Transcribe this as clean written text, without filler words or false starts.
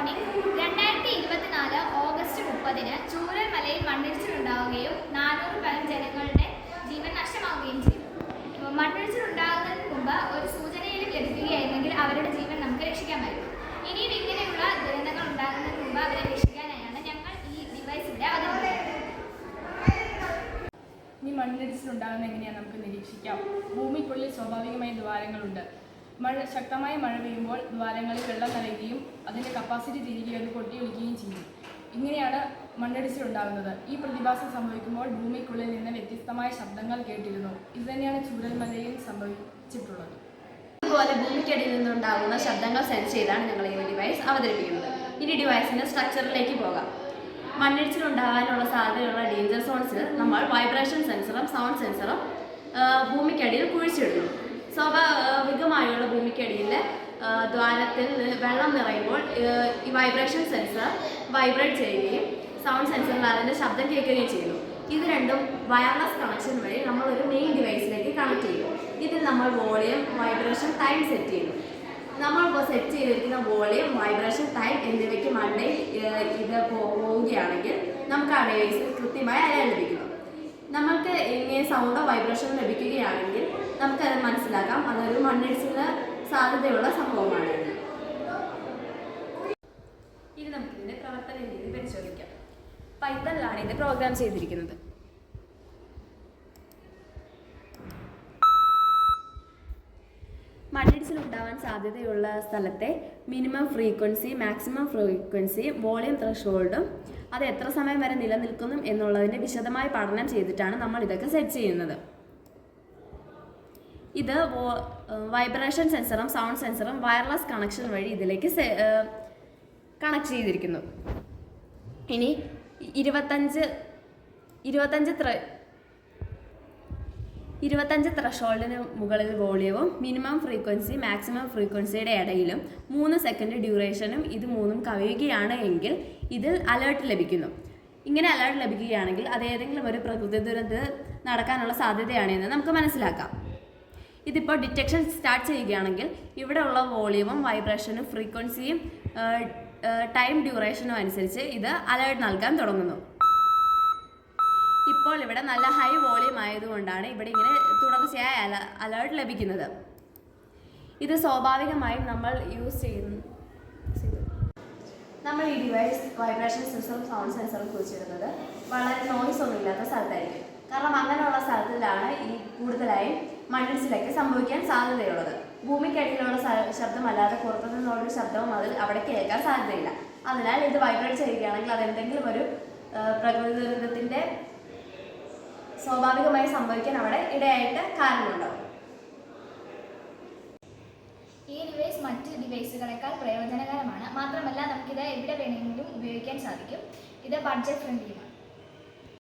Morning. 2024 August 30-ന് ചൂരൽമലയിൽ മണ്ണിടിച്ചിലുണ്ടാവുകയും 400 പരം ജനങ്ങളുടെ ജീവൻ നഷ്ടമാവുകയും ചെയ്തു. മണ്ണിടിച്ചിലുണ്ടാകുന്നതിന് മുമ്പ് ഒരു സൂചനയിലും ലഭിക്കുകയായിരുന്നെങ്കിൽ അവരുടെ ജീവൻ നമുക്ക് രക്ഷിക്കാമായിരുന്നു. ഇനിയും ഇങ്ങനെയുള്ള ദുരന്തങ്ങൾ ഉണ്ടാകുന്നതിന് മുമ്പ് അവരെ രക്ഷിക്കാനായാണ് ഞങ്ങൾ ഈ ഡിവൈസ് ഇവിടെ അവതരിപ്പിക്കുന്നത്. ഇനി മണ്ണിടിച്ചിലുണ്ടാകുന്നത് എങ്ങനെയാണ് നമുക്ക് നിരീക്ഷിക്കാം. ഭൂമിക്കുള്ളിൽ സ്വാഭാവികമായ ദ്വാരങ്ങളുണ്ട്. ശക്തമായ മഴ പെയ്യുമ്പോൾ ദ്വാരങ്ങളിൽ വെള്ളം നിറയുകയും അതിൻ്റെ കപ്പാസിറ്റി തിരികെ അത് പൊട്ടിയൊലിക്കുകയും ചെയ്യും. ഇങ്ങനെയാണ് മണ്ണിടിച്ചിലുണ്ടാകുന്നത്. ഈ പ്രതിഭാസം സംഭവിക്കുമ്പോൾ ഭൂമിക്കുള്ളിൽ നിന്ന് വ്യത്യസ്തമായ ശബ്ദങ്ങൾ കേട്ടിരുന്നു. ഇതുതന്നെയാണ് ചൂരൽമലയിൽ സംഭവിച്ചിട്ടുള്ളത്. അതുപോലെ ഭൂമിക്കടിയിൽ നിന്നുണ്ടാകുന്ന ശബ്ദങ്ങൾ സെൻസ് ചെയ്താണ് ഞങ്ങൾ ഈ ഡിവൈസ് അവതരിപ്പിക്കുന്നത്. ഇനി ഡിവൈസിൻ്റെ സ്ട്രക്ചറിലേക്ക് പോകാം. മണ്ണിടിച്ചിലുണ്ടാകാനുള്ള സാധ്യതയുള്ള ഡേഞ്ചർ സോൺസിൽ നമ്മൾ വൈബ്രേഷൻ സെൻസറും സൗണ്ട് സെൻസറും ഭൂമിക്കടിയിൽ കുഴിച്ചിടുന്നു. സ്വാഭാവികമായുള്ള ഭൂമിക്കടിയിലെ ദ്വാരത്തിൽ വെള്ളം നിറയുമ്പോൾ ഈ വൈബ്രേഷൻ സെൻസർ വൈബ്രേറ്റ് ചെയ്യുകയും സൗണ്ട് സെൻസറിൽ അതിൻ്റെ ശബ്ദം കേൾക്കുകയും ചെയ്യുന്നു. ഇത് രണ്ടും വയർലെസ് കണക്ഷൻ വഴി നമ്മൾ ഒരു മെയിൻ ഡിവൈസിലേക്ക് കണക്ട് ചെയ്യും. ഇതിൽ നമ്മൾ വോളിയം, വൈബ്രേഷൻ, ടൈം സെറ്റ് ചെയ്യുന്നു. നമ്മൾ സെറ്റ് ചെയ്തിരിക്കുന്ന വോളിയം, വൈബ്രേഷൻ, ടൈം എന്നിവയ്ക്ക് മണ്ടയിൽ ഇത് പോവുകയാണെങ്കിൽ നമുക്ക് ആ ഡിവൈസിൽ കൃത്യമായ അലർട്ട് ലഭിക്കുന്നു. നമ്മൾക്ക് ഇങ്ങനെ സൗണ്ടോ വൈബ്രേഷനോ ലഭിക്കുകയാണെങ്കിൽ നമുക്കത് മനസ്സിലാക്കാം അതൊരു മണ്ണിടിച്ചിലിന് സാധ്യതയുള്ള സംഭവമാണ്. ഇനി നമുക്കിതിൻ്റെ പ്രവർത്തന രീതി പരിശോധിക്കാം. പൈത്തണിലാണ് ഇത് പ്രോഗ്രാം ചെയ്തിരിക്കുന്നത്. മണ്ണിടിച്ചിലുണ്ടാവാൻ സാധ്യതയുള്ള സ്ഥലത്തെ minimum frequency, maximum frequency, volume ത്രെഷോൾഡും അത് എത്ര സമയം വരെ നിലനിൽക്കുന്നു എന്നുള്ളതിൻ്റെ വിശദമായ പഠനം ചെയ്തിട്ടാണ് നമ്മൾ ഇതൊക്കെ സെറ്റ് ചെയ്യുന്നത്. ഇത് വൈബ്രേഷൻ സെൻസറും സൗണ്ട് സെൻസറും വയർലെസ് കണക്ഷൻ വഴി ഇതിലേക്ക് കണക്ട് ചെയ്തിരിക്കുന്നു. ഇനി 25 ത്രെഷോൾഡിന് മുകളിൽ വോളിയവും മിനിമം ഫ്രീക്വൻസി മാക്സിമം ഫ്രീക്വൻസിയുടെ ഇടയിലും 3 സെക്കൻഡ് ഡ്യൂറേഷനും ഇത് മൂന്നും കവിയുകയാണ് എങ്കിൽ ഇതിൽ അലേർട്ട് ലഭിക്കുന്നു. ഇങ്ങനെ അലേർട്ട് ലഭിക്കുകയാണെങ്കിൽ അത് ഏതെങ്കിലും ഒരു പ്രകൃതി ദുരന്തം നടക്കാനുള്ള സാധ്യതയാണെന്ന് നമുക്ക് മനസ്സിലാക്കാം. ഇതിപ്പോൾ ഡിറ്റക്ഷൻ സ്റ്റാർട്ട് ചെയ്യുകയാണെങ്കിൽ ഇവിടെയുള്ള വോളിയവും വൈബ്രേഷനും ഫ്രീക്വൻസിയും ടൈം ഡ്യൂറേഷനും അനുസരിച്ച് ഇത് അലേർട്ട് നൽകാൻ തുടങ്ങുന്നു. ഇപ്പോൾ ഇവിടെ നല്ല ഹൈ വോളിയം ആയതുകൊണ്ടാണ് ഇവിടെ ഇങ്ങനെ തുടർച്ചയായ അലേർട്ട് ലഭിക്കുന്നത്. ഇത് സ്വാഭാവികമായും നമ്മൾ ഈ ഡിവൈസ് വൈബ്രേഷൻ സെൻസറും സൗണ്ട് സെൻസറും കുറിച്ചിടുന്നത് വളരെ നോയ്സ് ഒന്നും ഇല്ലാത്ത സ്ഥലത്തായിരിക്കും. കാരണം അങ്ങനെയുള്ള സ്ഥലത്തിലാണ് ഈ കൂടുതലായും മണ്ണിടിച്ചിലൊക്കെ സംഭവിക്കാൻ സാധ്യതയുള്ളത്. ഭൂമിക്കടിയിലുള്ള ശബ്ദമല്ലാതെ പുറത്തു നിന്നുള്ളൊരു ശബ്ദവും അവിടെ കേൾക്കാൻ സാധ്യതയില്ല. അതിനാൽ ഇത് വൈബ്രേറ്റ് ചെയ്യുകയാണെങ്കിൽ അതെന്തെങ്കിലും ഒരു പ്രകൃതി ദുരന്തത്തിൻ്റെ സ്വാഭാവികമായി സംഭവിക്കാൻ അവിടെ ഇടയായിട്ട് കാരണമുണ്ടാവും. ഈ ഡിവൈസ് മറ്റ് ഡിവൈസുകളെക്കാൾ പ്രയോജനകരമാണ്. മാത്രമല്ല നമുക്കിത് എവിടെ വേണമെങ്കിലും ഉപയോഗിക്കാൻ സാധിക്കും. ഇത് ബഡ്ജറ്റ് ഫ്രണ്ട്ലിയാണ്.